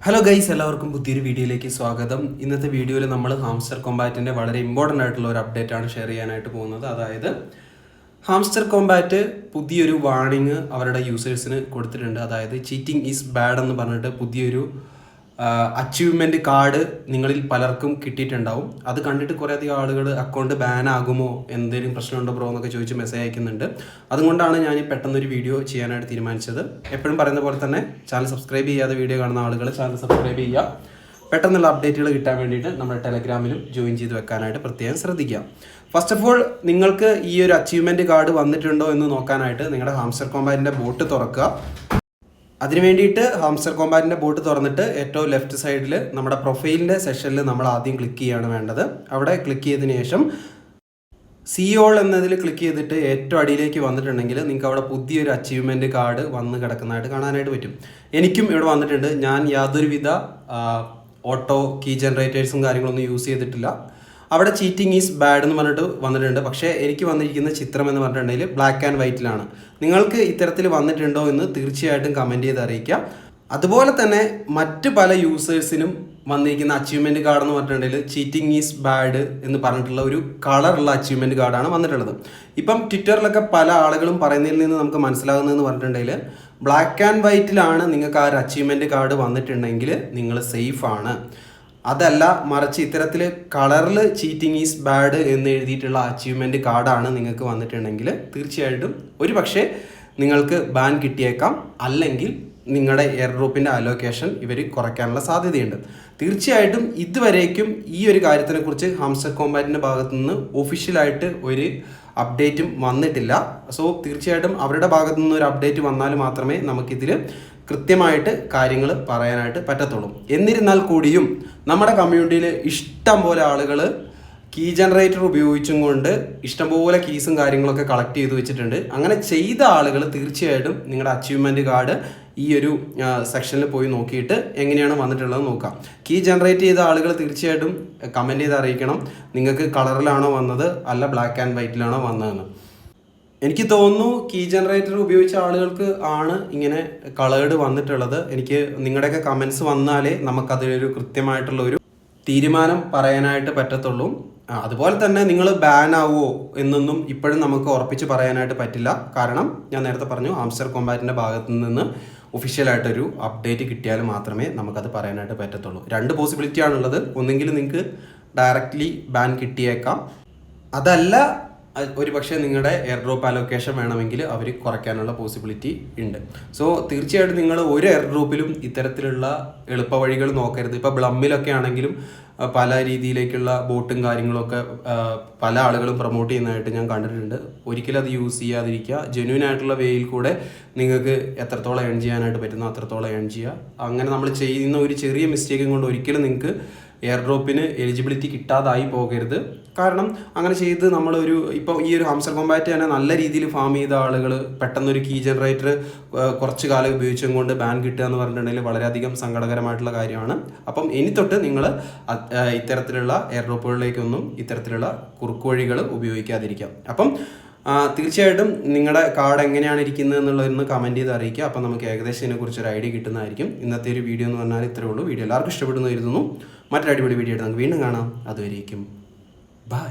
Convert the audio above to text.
Hello guys, എല്ലാവർക്കും പുതിയൊരു വീഡിയോയിലേക്ക് സ്വാഗതം. ഇന്നത്തെ വീഡിയോയിൽ നമ്മൾ ഹാംസ്റ്റർ കോമ്പാറ്റിൻ്റെ വളരെ ഇമ്പോർട്ടൻ്റ് ആയിട്ടുള്ള ഒരു അപ്ഡേറ്റ് ആണ് ഷെയർ ചെയ്യാനായിട്ട് പോകുന്നത്. അതായത് ഹാംസ്റ്റർ കോമ്പാറ്റ് പുതിയൊരു വാർണിംഗ് അവരുടെ യൂസേഴ്സിന് കൊടുത്തിട്ടുണ്ട്. അതായത് ചീറ്റിംഗ് ഈസ് ബാഡ് എന്ന് പറഞ്ഞിട്ട് പുതിയൊരു അച്ചീവ്മെൻറ്റ് കാർഡ് നിങ്ങളിൽ പലർക്കും കിട്ടിയിട്ടുണ്ടാവും. അത് കണ്ടിട്ട് കുറേ അധികം ആളുകൾ അക്കൗണ്ട് ബാൻ ആകുമോ, എന്തെങ്കിലും പ്രശ്നമുണ്ടോ ബ്രോ എന്നൊക്കെ ചോദിച്ച് മെസ്സേജ് അയക്കുന്നുണ്ട്. അതുകൊണ്ടാണ് ഞാൻ പെട്ടെന്നൊരു വീഡിയോ ചെയ്യാനായിട്ട് തീരുമാനിച്ചത്. എപ്പോഴും പറയുന്ന പോലെ തന്നെ ചാനൽ സബ്സ്ക്രൈബ് ചെയ്യാതെ വീഡിയോ കാണുന്ന ആളുകൾ ചാനൽ സബ്സ്ക്രൈബ് ചെയ്യുക. പെട്ടെന്നുള്ള അപ്ഡേറ്റുകൾ കിട്ടാൻ വേണ്ടിയിട്ട് നമ്മുടെ ടെലഗ്രാമിലും ജോയിൻ ചെയ്ത് വെക്കാനായിട്ട് പ്രത്യേകം ശ്രദ്ധിക്കുക. ഫസ്റ്റ് ഓഫ് ഓൾ, നിങ്ങൾക്ക് ഈ ഒരു അച്ചീവ്മെൻറ്റ് കാർഡ് വന്നിട്ടുണ്ടോ എന്ന് നോക്കാനായിട്ട് നിങ്ങളുടെ ഹാംസ്റ്റർ കോമ്പാറ്റിൻ്റെ ബോട്ട് തുറക്കുക. അതിന് വേണ്ടിയിട്ട് ഹാംസ്റ്റർ കോമ്പാറ്റിൻ്റെ ബോട്ട് തുറന്നിട്ട് ഏറ്റവും ലെഫ്റ്റ് സൈഡിൽ നമ്മുടെ പ്രൊഫൈലിൻ്റെ സെഷനിൽ നമ്മൾ ആദ്യം ക്ലിക്ക് ചെയ്യുകയാണ് വേണ്ടത്. അവിടെ ക്ലിക്ക് ചെയ്തതിന് ശേഷം സിയോൾ എന്നതിൽ ക്ലിക്ക് ചെയ്തിട്ട് ഏറ്റവും അടിയിലേക്ക് വന്നിട്ടുണ്ടെങ്കിൽ നിങ്ങൾക്ക് അവിടെ പുതിയൊരു അച്ചീവ്മെൻറ്റ് കാർഡ് വന്ന് കിടക്കുന്നതായിട്ട് കാണാനായിട്ട് പറ്റും. എനിക്കും ഇവിടെ വന്നിട്ടുണ്ട്. ഞാൻ യാതൊരുവിധ ഓട്ടോ കീ ജനറേറ്റേഴ്സും കാര്യങ്ങളൊന്നും യൂസ് ചെയ്തിട്ടില്ല. അവിടെ ചീറ്റിംഗ് ഈസ് ബാഡ് എന്ന് പറഞ്ഞിട്ട് വന്നിട്ടുണ്ട്. പക്ഷേ എനിക്ക് വന്നിരിക്കുന്ന ചിത്രം എന്ന് പറഞ്ഞിട്ടുണ്ടെങ്കിൽ ബ്ലാക്ക് ആൻഡ് വൈറ്റിലാണ്. നിങ്ങൾക്ക് ഇത്തരത്തിൽ വന്നിട്ടുണ്ടോ എന്ന് തീർച്ചയായിട്ടും കമൻറ്റ് ചെയ്ത് അറിയിക്കുക. അതുപോലെ തന്നെ മറ്റ് പല യൂസേഴ്സിനും വന്നിരിക്കുന്ന അച്ചീവ്മെൻറ്റ് കാർഡ് എന്ന് പറഞ്ഞിട്ടുണ്ടെങ്കിൽ ചീറ്റിംഗ് ഈസ് ബാഡ് എന്ന് പറഞ്ഞിട്ടുള്ള ഒരു കളറുള്ള അച്ചീവ്മെൻറ്റ് കാർഡാണ് വന്നിട്ടുള്ളത്. ഇപ്പം ട്വിറ്ററിലൊക്കെ പല ആളുകളും പറയുന്നതിൽ നിന്ന് നമുക്ക് മനസ്സിലാകുന്നതെന്ന് പറഞ്ഞിട്ടുണ്ടെങ്കിൽ ബ്ലാക്ക് ആൻഡ് വൈറ്റിലാണ് നിങ്ങൾക്ക് ആ ഒരു അച്ചീവ്മെൻറ്റ് കാർഡ് വന്നിട്ടുണ്ടെങ്കിൽ നിങ്ങൾ സേഫാണ്. അതല്ല, മറിച്ച് ഇത്തരത്തിൽ കളറിൽ ചീറ്റിംഗ് ഈസ് ബാഡ് എന്ന് എഴുതിയിട്ടുള്ള അച്ചീവ്മെൻറ്റ് കാർഡാണ് നിങ്ങൾക്ക് വന്നിട്ടുണ്ടെങ്കിൽ തീർച്ചയായിട്ടും ഒരു പക്ഷേ നിങ്ങൾക്ക് ബാൻ കിട്ടിയേക്കാം. അല്ലെങ്കിൽ നിങ്ങളുടെ എയർ ഡ്രോപ്പിൻ്റെ അലോക്കേഷൻ ഇവർ കുറയ്ക്കാനുള്ള സാധ്യതയുണ്ട്. തീർച്ചയായിട്ടും ഇതുവരേക്കും ഈ ഒരു കാര്യത്തിനെക്കുറിച്ച് ഹാംസ്റ്റർ കോമ്പാറ്റിൻ്റെ ഭാഗത്തു നിന്ന് ഒഫീഷ്യലായിട്ട് ഒരു അപ്ഡേറ്റും വന്നിട്ടില്ല. സോ തീർച്ചയായിട്ടും അവരുടെ ഭാഗത്തു നിന്ന് ഒരു അപ്ഡേറ്റ് വന്നാൽ മാത്രമേ നമുക്കിതിൽ കൃത്യമായിട്ട് കാര്യങ്ങൾ പറയാനായിട്ട് പറ്റത്തുള്ളൂ. എന്നിരുന്നാൽ കൂടിയും നമ്മുടെ കമ്മ്യൂണിറ്റിയിൽ ഇഷ്ടം പോലെ ആളുകൾ കീ ജനറേറ്റർ ഉപയോഗിച്ചും കൊണ്ട് ഇഷ്ടംപോലെ കീസും കാര്യങ്ങളൊക്കെ കളക്ട് ചെയ്ത് വെച്ചിട്ടുണ്ട്. അങ്ങനെ ചെയ്ത ആളുകൾ തീർച്ചയായിട്ടും നിങ്ങളുടെ അച്ചീവ്മെൻറ്റ് കാർഡ് ഈ ഒരു സെക്ഷനിൽ പോയി നോക്കിയിട്ട് എങ്ങനെയാണ് വന്നിട്ടുള്ളത് നോക്കാം. കീ ജനറേറ്റ് ചെയ്ത ആളുകൾ തീർച്ചയായിട്ടും കമൻറ്റ് ചെയ്ത് അറിയിക്കണം നിങ്ങൾക്ക് കളറിലാണോ വന്നത് അല്ല ബ്ലാക്ക് ആൻഡ് വൈറ്റിലാണോ വന്നതെന്ന്. എനിക്ക് തോന്നുന്നു കീ ജനറേറ്റർ ഉപയോഗിച്ച ആളുകൾക്ക് ആണ് ഇങ്ങനെ കളേർഡ് വന്നിട്ടുള്ളത്. എനിക്ക് നിങ്ങളുടെയൊക്കെ കമൻസ് വന്നാലേ നമുക്കതിലൊരു കൃത്യമായിട്ടുള്ള ഒരു തീരുമാനം പറയാനായിട്ട് പറ്റത്തുള്ളൂ. അതുപോലെ തന്നെ നിങ്ങൾ ബാൻ ആവുമോ എന്നൊന്നും ഇപ്പോഴും നമുക്ക് ഉറപ്പിച്ച് പറയാനായിട്ട് പറ്റില്ല. കാരണം ഞാൻ നേരത്തെ പറഞ്ഞു, ഹാംസ്റ്റർ കോമ്പാറ്റിൻ്റെ ഭാഗത്തു നിന്ന് ഒഫീഷ്യലായിട്ടൊരു അപ്ഡേറ്റ് കിട്ടിയാൽ മാത്രമേ നമുക്കത് പറയാനായിട്ട് പറ്റത്തുള്ളൂ. രണ്ട് പോസിബിലിറ്റി ആണുള്ളത്. ഒന്നെങ്കിൽ നിങ്ങൾക്ക് ഡയറക്റ്റ്ലി ബാൻ കിട്ടിയേക്കാം, അതല്ല ഒരു പക്ഷേ നിങ്ങളുടെ എയർ ഡ്രോപ്പ് അലോക്കേഷൻ വേണമെങ്കിൽ അവർ കുറയ്ക്കാനുള്ള പോസിബിലിറ്റി ഉണ്ട്. സോ തീർച്ചയായിട്ടും നിങ്ങൾ ഒരു എയർ ഡ്രോപ്പിലും ഇത്തരത്തിലുള്ള എളുപ്പ വഴികൾ നോക്കരുത്. ഇപ്പോൾ ബ്ലമ്മിലൊക്കെ ആണെങ്കിലും പല രീതിയിലേക്കുള്ള ബോട്ടും കാര്യങ്ങളൊക്കെ പല ആളുകളും പ്രൊമോട്ട് ചെയ്യുന്നതായിട്ട് ഞാൻ കണ്ടിട്ടുണ്ട്. ഒരിക്കലും അത് യൂസ് ചെയ്യാതിരിക്കുക. ജെന്യൂൻ ആയിട്ടുള്ള വേയിൽ കൂടെ നിങ്ങൾക്ക് എത്രത്തോളം ഏൺ ചെയ്യാനായിട്ട് പറ്റുന്നോ അത്രത്തോളം ഏൺ ചെയ്യുക. അങ്ങനെ നമ്മൾ ചെയ്യുന്ന ഒരു ചെറിയ മിസ്റ്റേക്കും കൊണ്ട് ഒരിക്കലും നിങ്ങൾക്ക് എയർ ഡ്രോപ്പിന് എലിജിബിലിറ്റി കിട്ടാതായി പോകരുത്. കാരണം അങ്ങനെ ചെയ്ത് നമ്മളൊരു ഇപ്പോൾ ഈ ഒരു ഹാംസ്റ്റർ കോമ്പാറ്റ് തന്നെ നല്ല രീതിയിൽ ഫാം ചെയ്ത ആളുകൾ പെട്ടെന്നൊരു കീ ജനറേറ്റർ കുറച്ച് കാലം ഉപയോഗിച്ചും കൊണ്ട് ബാൻ കിട്ടുക എന്ന് പറഞ്ഞിട്ടുണ്ടെങ്കിൽ വളരെയധികം സങ്കടകരമായിട്ടുള്ള കാര്യമാണ്. അപ്പം ഇനി തൊട്ട് നിങ്ങൾ ഇത്തരത്തിലുള്ള എയർ ഡ്രോപ്പുകളിലേക്കൊന്നും ഇത്തരത്തിലുള്ള കുറുക്കുവഴികൾ ഉപയോഗിക്കാതിരിക്കാം. അപ്പം തീർച്ചയായിട്ടും നിങ്ങളുടെ കാർഡ് എങ്ങനെയാണ് ഇരിക്കുന്നത് എന്നുള്ളതൊന്ന് കമൻറ്റ് ചെയ്ത് അറിയിക്കുക. അപ്പം നമുക്ക് ഏകദേശം ഇതിനെക്കുറിച്ച് ഒരു ഐഡിയ കിട്ടുന്നതായിരിക്കും. ഇന്നത്തെ ഒരു വീഡിയോ എന്ന് പറഞ്ഞാൽ ഇത്രയേ ഉള്ളൂ. വീഡിയോ എല്ലാവർക്കും ഇഷ്ടപ്പെടുന്നു കരുതുന്നു. മറ്റൊരു അടിപൊളി വീഡിയോ ആയിട്ട് നമുക്ക് വീണ്ടും കാണാം. അതുവരേക്കും ബൈ.